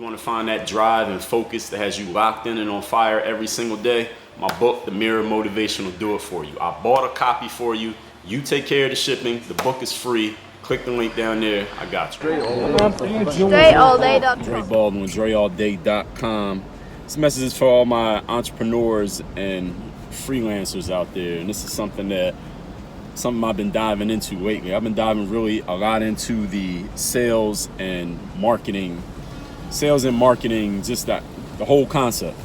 You want to find that drive and focus that has you locked in and on fire every single day? My book, The Mirror Motivation, will do it for you. I bought a copy for you. You take care of the shipping. The book is free. Click the link down there. I got you. DreAllDay.com. Dre Baldwin, DreAllDay.com. This message is for all my entrepreneurs and freelancers out there. And this is something I've been diving into lately. I've been diving really a lot into the sales and marketing, just the whole concept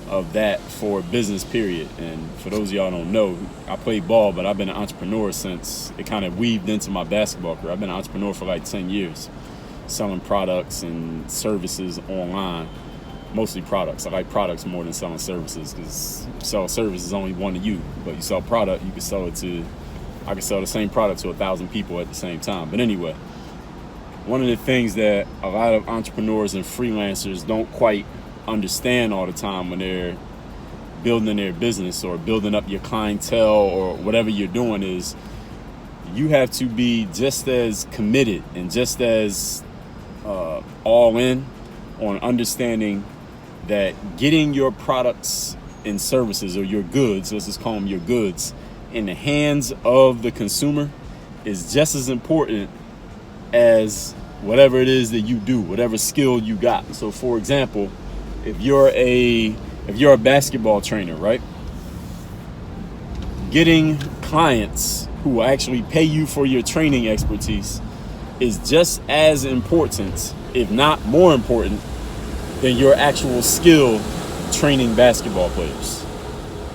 of that for business, period. And for those of y'all who don't know, I played ball, but I've been an entrepreneur since it kind of weaved into my basketball career. I've been an entrepreneur for like 10 years, selling products and services online, mostly products. I like products more than selling services, because sell service is only one to you, but you sell product, you can sell it to, I can sell the same product to 1,000 people at the same time. But anyway, one of the things that a lot of entrepreneurs and freelancers don't quite understand all the time when they're building their business or building up your clientele or whatever you're doing is you have to be just as committed and just as all in on understanding that getting your products and services, or your goods, let's just call them your goods, in the hands of the consumer is just as important as whatever it is that you do, whatever skill you got. So for example, if you're a basketball trainer, right? Getting clients who will actually pay you for your training expertise is just as important, if not more important, than your actual skill training basketball players.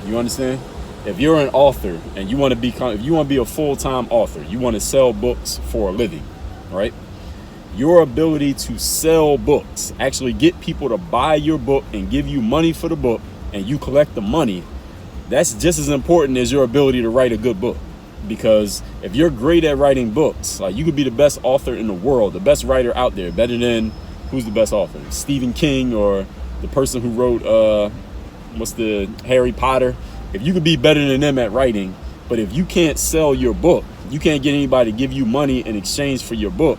You understand? If you're an author and you want to be a full-time author, you want to sell books for a living, right? Your ability to sell books, actually get people to buy your book and give you money for the book, and you collect the money, that's just as important as your ability to write a good book. Because if you're great at writing books, like you could be the best author in the world, the best writer out there, better than, who's the best author? Stephen King, or the person who wrote, Harry Potter. If you could be better than them at writing, but if you can't sell your book, you can't get anybody to give you money in exchange for your book,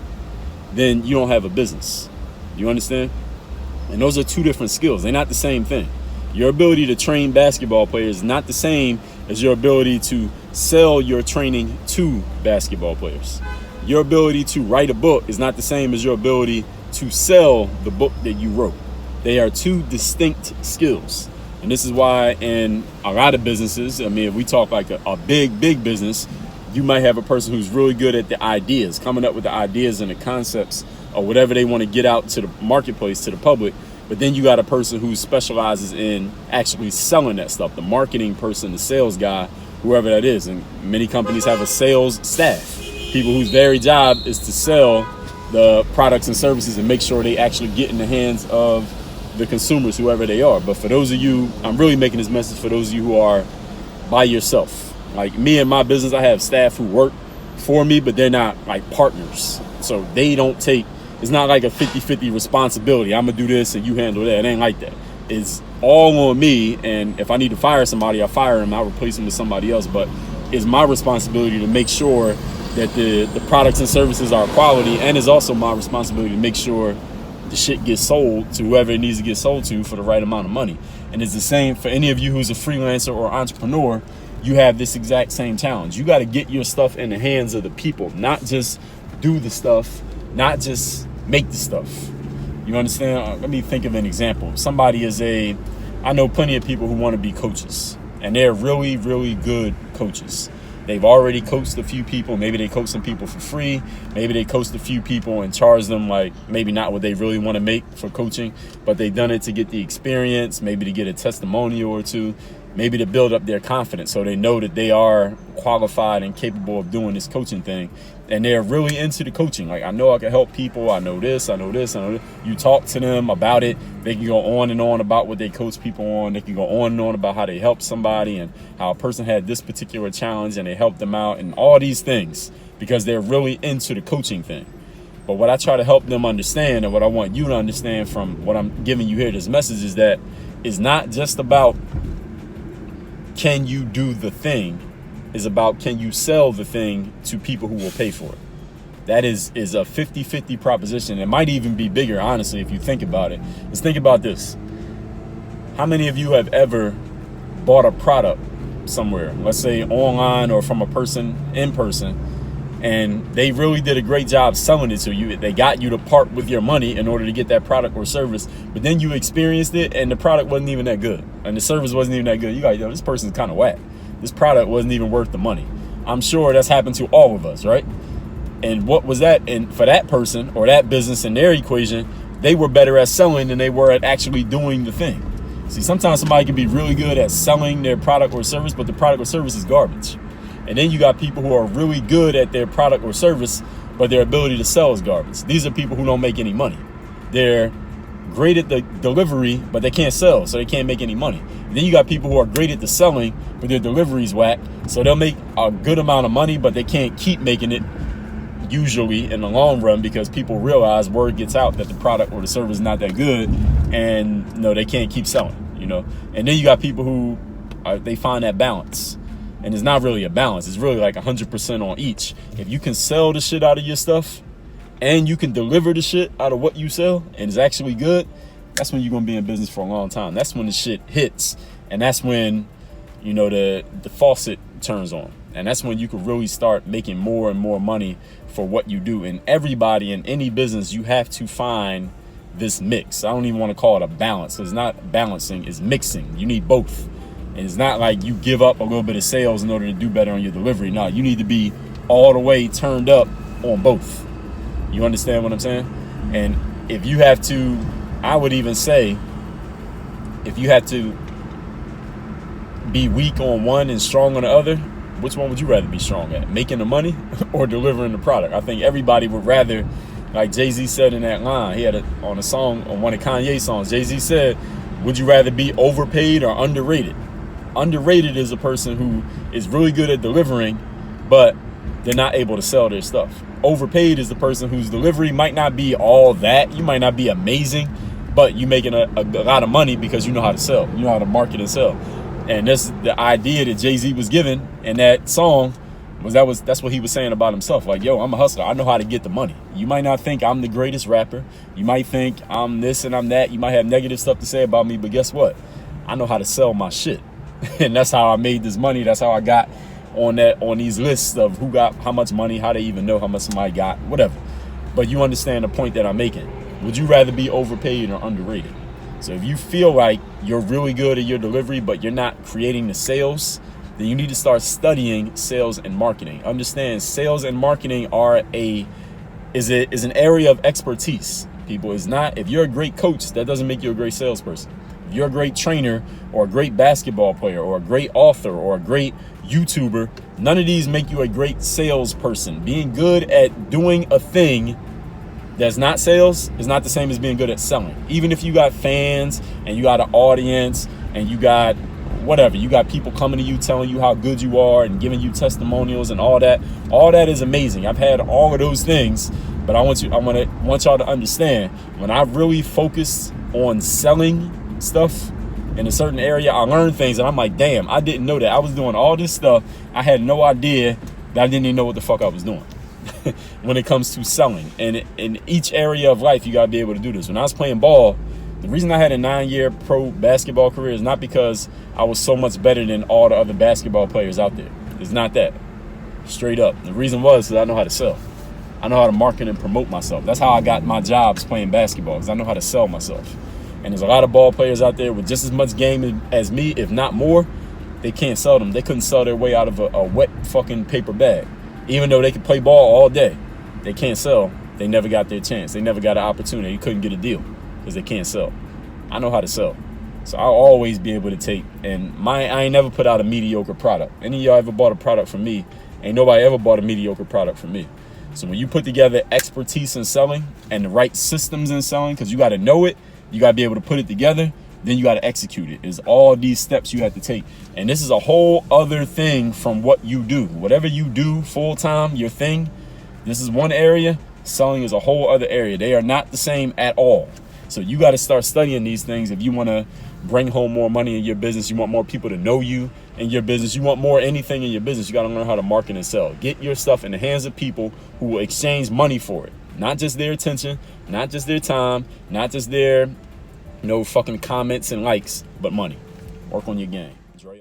then you don't have a business. You understand? And those are two different skills. They're not the same thing. Your ability to train basketball players is not the same as your ability to sell your training to basketball players. Your ability to write a book is not the same as your ability to sell the book that you wrote. They are two distinct skills. And this is why in a lot of businesses, I mean, if we talk like a big business, you might have a person who's really good at the ideas, coming up with the ideas and the concepts or whatever they want to get out to the marketplace, to the public. But then you got a person who specializes in actually selling that stuff, the marketing person, the sales guy, whoever that is. And many companies have a sales staff, people whose very job is to sell the products and services and make sure they actually get in the hands of the consumers, whoever they are. But for those of you, I'm really making this message for those of you who are by yourself. Like me and my business, I have staff who work for me, but they're not like partners. So they don't take, it's not like a 50-50 responsibility. I'm gonna do this and you handle that. It ain't like that. It's all on me. And if I need to fire somebody, I fire them, I'll replace them with somebody else. But it's my responsibility to make sure that the products and services are quality, and it's also my responsibility to make sure the shit gets sold to whoever it needs to get sold to for the right amount of money. And it's the same for any of you who's a freelancer or entrepreneur. You have this exact same challenge. You got to get your stuff in the hands of the people, not just do the stuff, not just make the stuff. You understand? Let me think of an example. I know plenty of people who want to be coaches, and they're really, really good coaches. They've already coached a few people. Maybe they coach some people for free. Maybe they coached a few people and charge them like maybe not what they really want to make for coaching, but they've done it to get the experience, maybe to get a testimonial or two, maybe to build up their confidence so they know that they are qualified and capable of doing this coaching thing. And they're really into the coaching. Like, I know I can help people. I know this, I know this, I know this. You talk to them about it. They can go on and on about what they coach people on. They can go on and on about how they helped somebody and how a person had this particular challenge and they helped them out and all these things because they're really into the coaching thing. But what I try to help them understand, and what I want you to understand from what I'm giving you here, this message, is that it's not just about can you do the thing, is about can you sell the thing to people who will pay for it. That is a 50-50 proposition. It might even be bigger, honestly, if you think about it. Let's think about this. How many of you have ever bought a product somewhere, let's say online or from a person in person, and they really did a great job selling it to you? They got you to part with your money in order to get that product or service, but then you experienced it and the product wasn't even that good and the service wasn't even that good. You got, yo, this person's kind of whack. This product wasn't even worth the money. I'm sure that's happened to all of us, right? And what was that? And for that person or that business in their equation, they were better at selling than they were at actually doing the thing. See, sometimes somebody can be really good at selling their product or service, but the product or service is garbage. And then you got people who are really good at their product or service, but their ability to sell is garbage. These are people who don't make any money. They're great at the delivery, but they can't sell, so they can't make any money. And then you got people who are great at the selling, but their delivery's whack, so they'll make a good amount of money, but they can't keep making it, usually in the long run, because people realize, word gets out that the product or the service is not that good, and no, they can't keep selling, you know. And then you got people who they find that balance, and it's not really a balance. It's really like 100% on each. If you can sell the shit out of your stuff and you can deliver the shit out of what you sell and it's actually good, that's when you're gonna be in business for a long time. That's when the shit hits, and that's when, you know, the faucet turns on. And that's when you can really start making more and more money for what you do. And everybody in any business, you have to find this mix. I don't even want to call it a balance. It's not balancing, it's mixing. You need both. And it's not like you give up a little bit of sales in order to do better on your delivery. No, you need to be all the way turned up on both. You understand what I'm saying? And if you have to, I would even say, if you have to be weak on one and strong on the other, which one would you rather be strong at? Making the money or delivering the product? I think everybody would rather, like Jay-Z said in that line, he had it on a song, on one of Kanye's songs. Jay-Z said, would you rather be overpaid or underrated? Underrated is a person who is really good at delivering, but they're not able to sell their stuff. Overpaid is the person whose delivery might not be all that. You might not be amazing, but you're making a lot of money because you know how to sell. You know how to market and sell. And that's the idea that Jay-Z was given in that song. That's what he was saying about himself. Like, yo, I'm a hustler. I know how to get the money. You might not think I'm the greatest rapper. You might think I'm this and I'm that. You might have negative stuff to say about me, but guess what? I know how to sell my shit. And that's how I made this money. That's how I got on these lists of who got how much money, how they even know how much somebody got, whatever. But you understand the point that I'm making. Would you rather be overpaid or underrated? So if you feel like you're really good at your delivery, but you're not creating the sales, then you need to start studying sales and marketing. Understand, sales and marketing is an area of expertise. People, is not, if you're a great coach, that doesn't make you a great salesperson. If you're a great trainer or a great basketball player or a great author or a great YouTuber, none of these make you a great salesperson. Being good at doing a thing that's not sales is not the same as being good at selling. Even if you got fans and you got an audience and you got whatever, you got people coming to you telling you how good you are and giving you testimonials and all that is amazing. I've had all of those things, but I want y'all to understand, when I really focus on selling stuff in a certain area, I learned things and I'm like, damn, I didn't know that. I was doing all this stuff. I had no idea that I didn't even know what the fuck I was doing. When it comes to selling. And in each area of life, you got to be able to do this. When I was playing ball, the reason I had a 9-year pro basketball career is not because I was so much better than all the other basketball players out there. It's not that. Straight up. The reason was because I know how to sell. I know how to market and promote myself. That's how I got my jobs playing basketball, because I know how to sell myself. And there's a lot of ball players out there with just as much game as me, if not more. They can't sell them. They couldn't sell their way out of a wet fucking paper bag. Even though they could play ball all day, they can't sell. They never got their chance. They never got an opportunity. They couldn't get a deal because they can't sell. I know how to sell. So I'll always be able to take, and I ain't never put out a mediocre product. Any of y'all ever bought a product from me, ain't nobody ever bought a mediocre product from me. So when you put together expertise in selling and the right systems in selling, because you got to know it, you got to be able to put it together, then you got to execute it. It's all these steps you have to take. And this is a whole other thing from what you do. Whatever you do full time, your thing, this is one area. Selling is a whole other area. They are not the same at all. So you got to start studying these things if you want to bring home more money in your business. You want more people to know you in your business. You want more anything in your business. You got to learn how to market and sell. Get your stuff in the hands of people who will exchange money for it. Not just their attention, not just their time, not just their fucking comments and likes, but money. Work on your game.